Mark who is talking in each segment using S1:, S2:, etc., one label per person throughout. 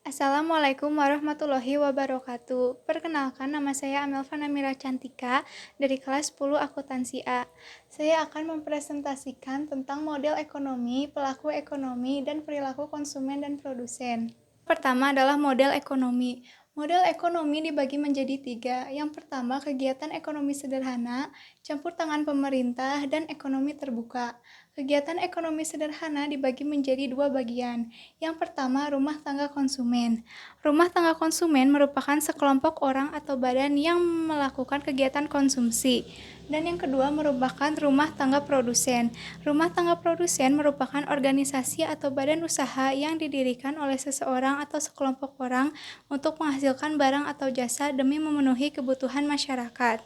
S1: Assalamualaikum warahmatullahi wabarakatuh. Perkenalkan, nama saya Amelva Namira Cantika dari kelas 10 Akuntansi A. Saya akan mempresentasikan tentang model ekonomi, pelaku ekonomi, dan perilaku konsumen dan produsen. Pertama adalah model ekonomi. Model ekonomi dibagi menjadi tiga. Yang pertama, kegiatan ekonomi sederhana, campur tangan pemerintah, dan ekonomi terbuka. Kegiatan ekonomi sederhana dibagi menjadi dua bagian. Yang pertama, rumah tangga konsumen. Rumah tangga konsumen merupakan sekelompok orang atau badan yang melakukan kegiatan konsumsi. Dan yang kedua merupakan rumah tangga produsen. Rumah tangga produsen merupakan organisasi atau badan usaha yang didirikan oleh seseorang atau sekelompok orang untuk menghasilkan barang atau jasa demi memenuhi kebutuhan masyarakat.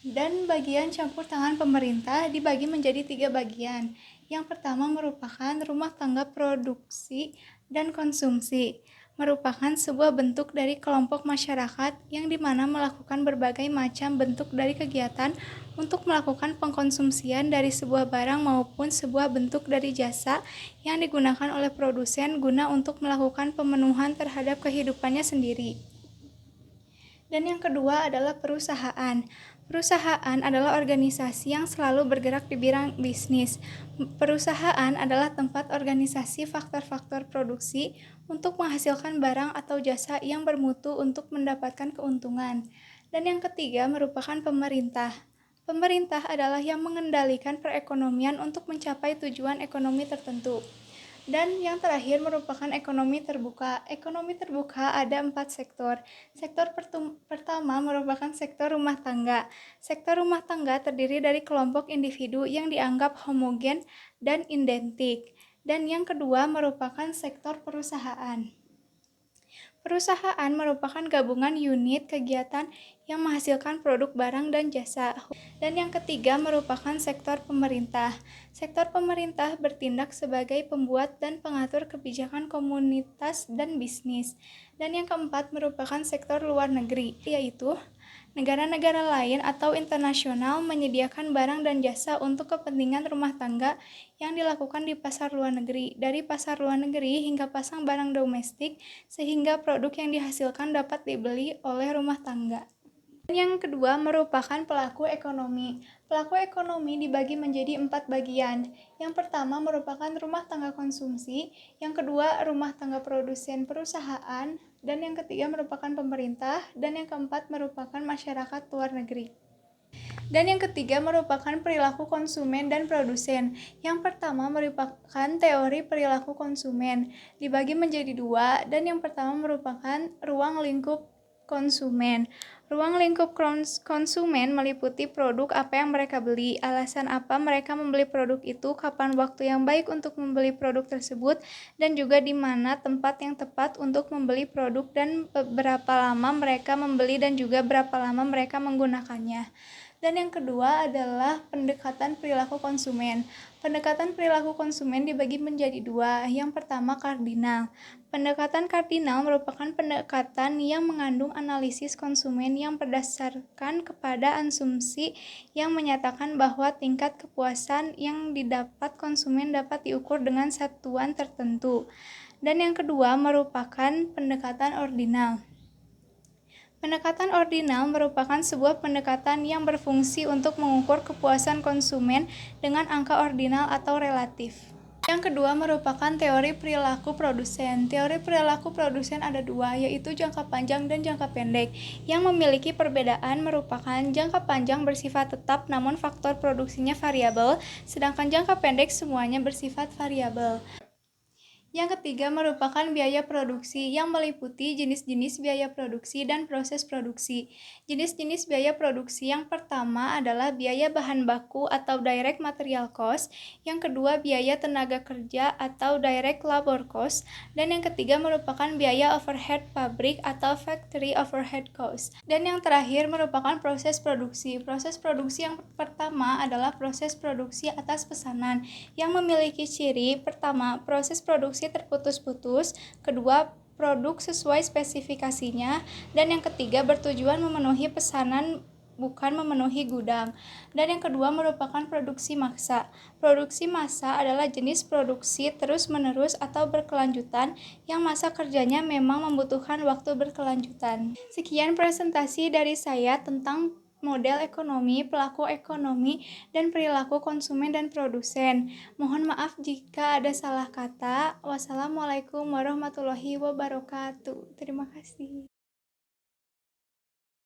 S1: Dan bagian campur tangan pemerintah dibagi menjadi tiga bagian. Yang pertama merupakan rumah tangga produksi dan konsumsi. Merupakan sebuah bentuk dari kelompok masyarakat yang dimana melakukan berbagai macam bentuk dari kegiatan untuk melakukan pengkonsumsian dari sebuah barang maupun sebuah bentuk dari jasa yang digunakan oleh produsen guna untuk melakukan pemenuhan terhadap kehidupannya sendiri. Dan yang kedua adalah perusahaan. Perusahaan adalah organisasi yang selalu bergerak di bidang bisnis. Perusahaan adalah tempat organisasi faktor-faktor produksi untuk menghasilkan barang atau jasa yang bermutu untuk mendapatkan keuntungan. Dan yang ketiga merupakan pemerintah. Pemerintah adalah yang mengendalikan perekonomian untuk mencapai tujuan ekonomi tertentu. Dan yang terakhir merupakan ekonomi terbuka. Ekonomi terbuka ada 4 sektor. Sektor pertama merupakan sektor rumah tangga. Sektor rumah tangga terdiri dari kelompok individu yang dianggap homogen dan identik. Dan yang kedua merupakan sektor perusahaan. Perusahaan merupakan gabungan unit kegiatan yang menghasilkan produk barang dan jasa. Dan yang ketiga merupakan sektor pemerintah. Sektor pemerintah bertindak sebagai pembuat dan pengatur kebijakan komunitas dan bisnis. Dan yang keempat merupakan sektor luar negeri, yaitu negara-negara lain atau internasional menyediakan barang dan jasa untuk kepentingan rumah tangga yang dilakukan di pasar luar negeri, dari pasar luar negeri hingga pasang barang domestik, sehingga produk yang dihasilkan dapat dibeli oleh rumah tangga. Dan yang kedua merupakan pelaku ekonomi. Pelaku ekonomi dibagi menjadi 4 bagian. Yang pertama merupakan rumah tangga konsumsi, yang kedua rumah tangga produsen perusahaan, dan yang ketiga merupakan pemerintah, dan yang keempat merupakan masyarakat luar negeri. Dan yang ketiga merupakan perilaku konsumen dan produsen. Yang pertama merupakan teori perilaku konsumen, dibagi menjadi dua, dan yang pertama merupakan ruang lingkup konsumen. Ruang lingkup konsumen meliputi produk apa yang mereka beli, alasan apa mereka membeli produk itu, kapan waktu yang baik untuk membeli produk tersebut, dan juga di mana tempat yang tepat untuk membeli produk dan berapa lama mereka membeli dan juga berapa lama mereka menggunakannya. Dan yang kedua adalah pendekatan perilaku konsumen. Pendekatan perilaku konsumen dibagi menjadi dua. Yang pertama kardinal. Pendekatan kardinal merupakan pendekatan yang mengandung analisis konsumen yang berdasarkan kepada asumsi yang menyatakan bahwa tingkat kepuasan yang didapat konsumen dapat diukur dengan satuan tertentu. Dan yang kedua merupakan pendekatan ordinal. Pendekatan ordinal merupakan sebuah pendekatan yang berfungsi untuk mengukur kepuasan konsumen dengan angka ordinal atau relatif. Yang kedua merupakan teori perilaku produsen. Teori perilaku produsen ada dua, yaitu jangka panjang dan jangka pendek. Yang memiliki perbedaan merupakan jangka panjang bersifat tetap namun faktor produksinya variabel, sedangkan jangka pendek semuanya bersifat variabel. Yang ketiga merupakan biaya produksi yang meliputi jenis-jenis biaya produksi dan proses produksi. Jenis-jenis biaya produksi yang pertama adalah biaya bahan baku atau direct material cost, yang kedua biaya tenaga kerja atau direct labor cost, dan yang ketiga merupakan biaya overhead pabrik atau factory overhead cost. Dan yang terakhir merupakan proses produksi. Proses produksi yang pertama adalah proses produksi atas pesanan yang memiliki ciri pertama, proses produksi terputus-putus, kedua, produk sesuai spesifikasinya, dan yang ketiga bertujuan memenuhi pesanan bukan memenuhi gudang. Dan yang kedua merupakan produksi maksa. Produksi massa adalah jenis produksi terus-menerus atau berkelanjutan yang masa kerjanya memang membutuhkan waktu berkelanjutan. Sekian presentasi dari saya tentang model ekonomi, pelaku ekonomi, dan perilaku konsumen dan produsen. Mohon maaf jika ada salah kata. Wassalamualaikum warahmatullahi wabarakatuh. Terima kasih.